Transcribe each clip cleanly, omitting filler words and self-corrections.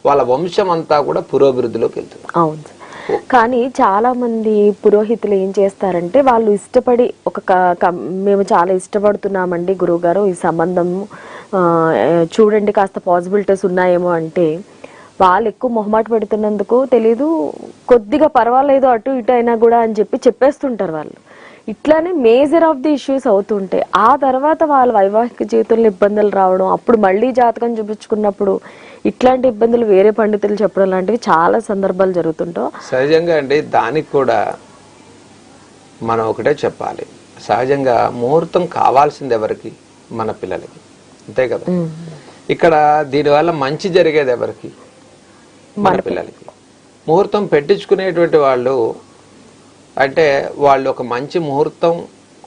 వాళ్ళ వంశం అంతా కూడా పురోభివృద్ధిలోకి వెళ్తుంది. అవును. కానీ చాలా మంది పురోహితులు ఏం చేస్తారంటే వాళ్ళు ఇష్టపడి మేము చాలా ఇష్టపడుతున్నామండి గురువుగారు ఈ సంబంధం చూడండి కాస్త పాసిబిలిటీస్ ఉన్నాయేమో అంటే వాళ్ళు ఎక్కువ మొహమాట పెడుతున్నందుకు తెలీదు, కొద్దిగా పర్వాలేదు అటు ఇటు అయినా కూడా అని చెప్పేస్తుంటారు వాళ్ళు. ఇట్లానే మేజర్ ఆఫ్ ది ఇష్యూస్ అవుతుంటాయి. ఆ తర్వాత వాళ్ళ వైవాహిక జీవితంలో ఇబ్బందులు రావడం, అప్పుడు మళ్ళీ జాతకం చూపించుకున్నప్పుడు ఇట్లాంటి ఇబ్బందులు వేరే పండితులు చెప్పడం లాంటివి చాలా సందర్భాలు జరుగుతుంటాయి. సహజంగా అండి దానికి కూడా మనం ఒకటే చెప్పాలి, సహజంగా ముహూర్తం కావాల్సింది ఎవరికి? మన పిల్లలకి, అంతే కదా. ఇక్కడ దీనివల్ల మంచి జరిగేది ఎవరికి? మన పిల్లలకి. ముహూర్తం పెట్టించుకునేటువంటి వాళ్ళు అంటే వాళ్ళు ఒక మంచి ముహూర్తం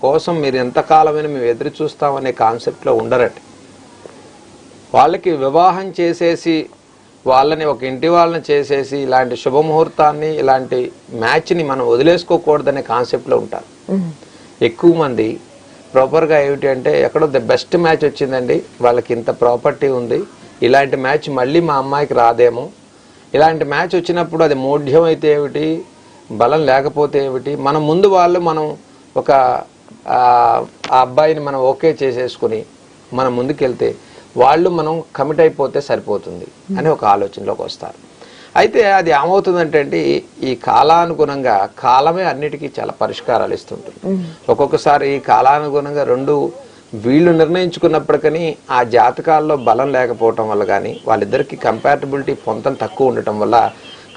కోసం మీరు ఎంతకాలమైనా మేము ఎదురు చూస్తామనే కాన్సెప్ట్లో ఉండరండి. వాళ్ళకి వివాహం చేసేసి వాళ్ళని ఒక ఇంటి వాళ్ళని చేసేసి ఇలాంటి శుభముహూర్తాన్ని ఇలాంటి మ్యాచ్ని మనం వదిలేసుకోకూడదనే కాన్సెప్ట్లో ఉంటారు. ఎక్కువ మంది ప్రాపర్గా ఏమిటి అంటే ఎక్కడో ద బెస్ట్ మ్యాచ్ వచ్చిందండి, వాళ్ళకి ఇంత ప్రాపర్టీ ఉంది, ఇలాంటి మ్యాచ్ మళ్ళీ మా అమ్మాయికి రాదేమో, ఇలాంటి మ్యాచ్ వచ్చినప్పుడు అది మూఢ్యం అయితే ఏమిటి, బలం లేకపోతే ఏమిటి, మనం ముందు మనం ఒక ఆ అబ్బాయిని మనం ఓకే చేసేసుకుని మనం ముందుకెళ్తే వాళ్ళు మనం కమిట్ అయిపోతే సరిపోతుంది అని ఒక ఆలోచనలోకి వస్తారు. అయితే అది ఏమవుతుందంటే అండి ఈ కాలానుగుణంగా కాలమే అన్నిటికీ చాలా పరిష్కారాలు ఇస్తుంటుంది. ఒక్కొక్కసారి ఈ కాలానుగుణంగా రెండు వీళ్ళు నిర్ణయించుకున్నప్పటికీ ఆ జాతకాల్లో బలం లేకపోవటం వల్ల కానీ వాళ్ళిద్దరికి కంపాటబిలిటీ పొంతం తక్కువ ఉండటం వల్ల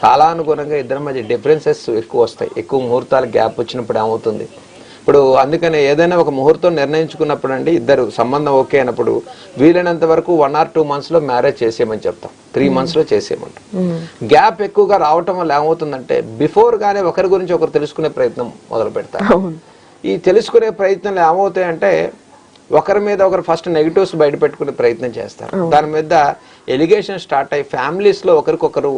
కాలానుగుణంగా ఇద్దరి మధ్య డిఫరెన్సెస్ ఎక్కువ వస్తాయి. ఎక్కువ ముహూర్తాలు గ్యాప్ వచ్చినప్పుడు ఏమవుతుంది, ఇప్పుడు అందుకని ఏదైనా ఒక ముహూర్తం నిర్ణయించుకున్నప్పుడు అండి ఇద్దరు సంబంధం ఓకే అయినప్పుడు వీలైనంత వరకు 1 or 2 months మ్యారేజ్ చేసేయమని చెప్తాం, 3 months చేసేయమంటాం. గ్యాప్ ఎక్కువగా రావటం వల్ల ఏమవుతుందంటే బిఫోర్ గానే ఒకరి గురించి ఒకరు తెలుసుకునే ప్రయత్నం మొదలు పెడతారు. ఈ తెలుసుకునే ప్రయత్నాలు ఏమవుతాయంటే ఒకరి మీద ఒకరు ఫస్ట్ నెగిటివ్స్ బయట పెట్టుకునే ప్రయత్నం చేస్తారు. దాని మీద ఎలిగేషన్ స్టార్ట్ అయ్యి ఫ్యామిలీస్లో ఒకరికొకరు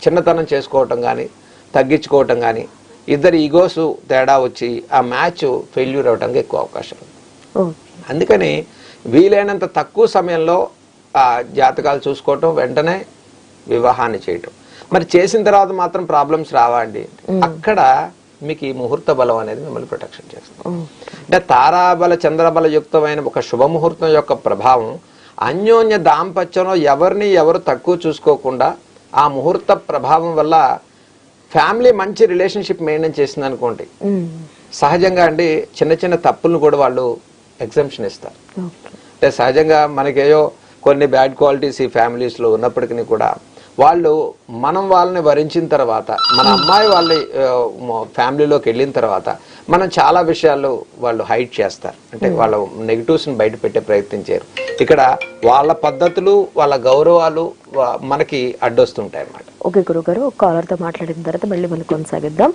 చిన్నతనం చేసుకోవటం కానీ తగ్గించుకోవటం కానీ ఇద్దరు ఈగోస్ తేడా వచ్చి ఆ మ్యాచ్ ఫెయిల్యూర్ అవడానికి ఎక్కువ అవకాశం ఉంది. అందుకని వీలైనంత తక్కువ సమయంలో ఆ జాతకాలు చూసుకోవటం, వెంటనే వివాహాన్ని చేయటం. మరి చేసిన తర్వాత మాత్రం ప్రాబ్లమ్స్ రావండి, అక్కడ మీకు ఈ ముహూర్త బలం అనేది మిమ్మల్ని ప్రొటెక్షన్ చేస్తుంది. అంటే తారాబల చంద్రబల యుక్తమైన ఒక శుభముహూర్తం యొక్క ప్రభావం అన్యోన్య దాంపత్యంలో ఎవరిని ఎవరు తక్కువ చూసుకోకుండా ఆ ముహూర్త ప్రభావం వల్ల ఫ్యామిలీ మంచి రిలేషన్షిప్ మెయింటైన్ చేసింది అనుకోండి, సహజంగా అండి చిన్న చిన్న తప్పులను కూడా వాళ్ళు ఎగ్జంప్షన్ ఇస్తారు. అంటే సహజంగా మనకేయో కొన్ని బ్యాడ్ క్వాలిటీస్ ఈ ఫ్యామిలీస్లో ఉన్నప్పటికీ కూడా వాళ్ళని వరించిన తర్వాత మన అమ్మాయి వాళ్ళ ఫ్యామిలీలోకి వెళ్ళిన తర్వాత మనం చాలా విషయాలు వాళ్ళు హైడ్ చేస్తారు. అంటే వాళ్ళ నెగిటివ్స్ని బయట పెట్టే ప్రయత్నం చేయరు. ఇక్కడ వాళ్ళ పద్ధతులు వాళ్ళ గౌరవాలు మనకి అడ్డొస్తుంటాయి అన్నమాట. ఓకే గురుగారు, కాలర్తో మాట్లాడిన తర్వాత మళ్ళీ మనం కొనసాగిద్దాం.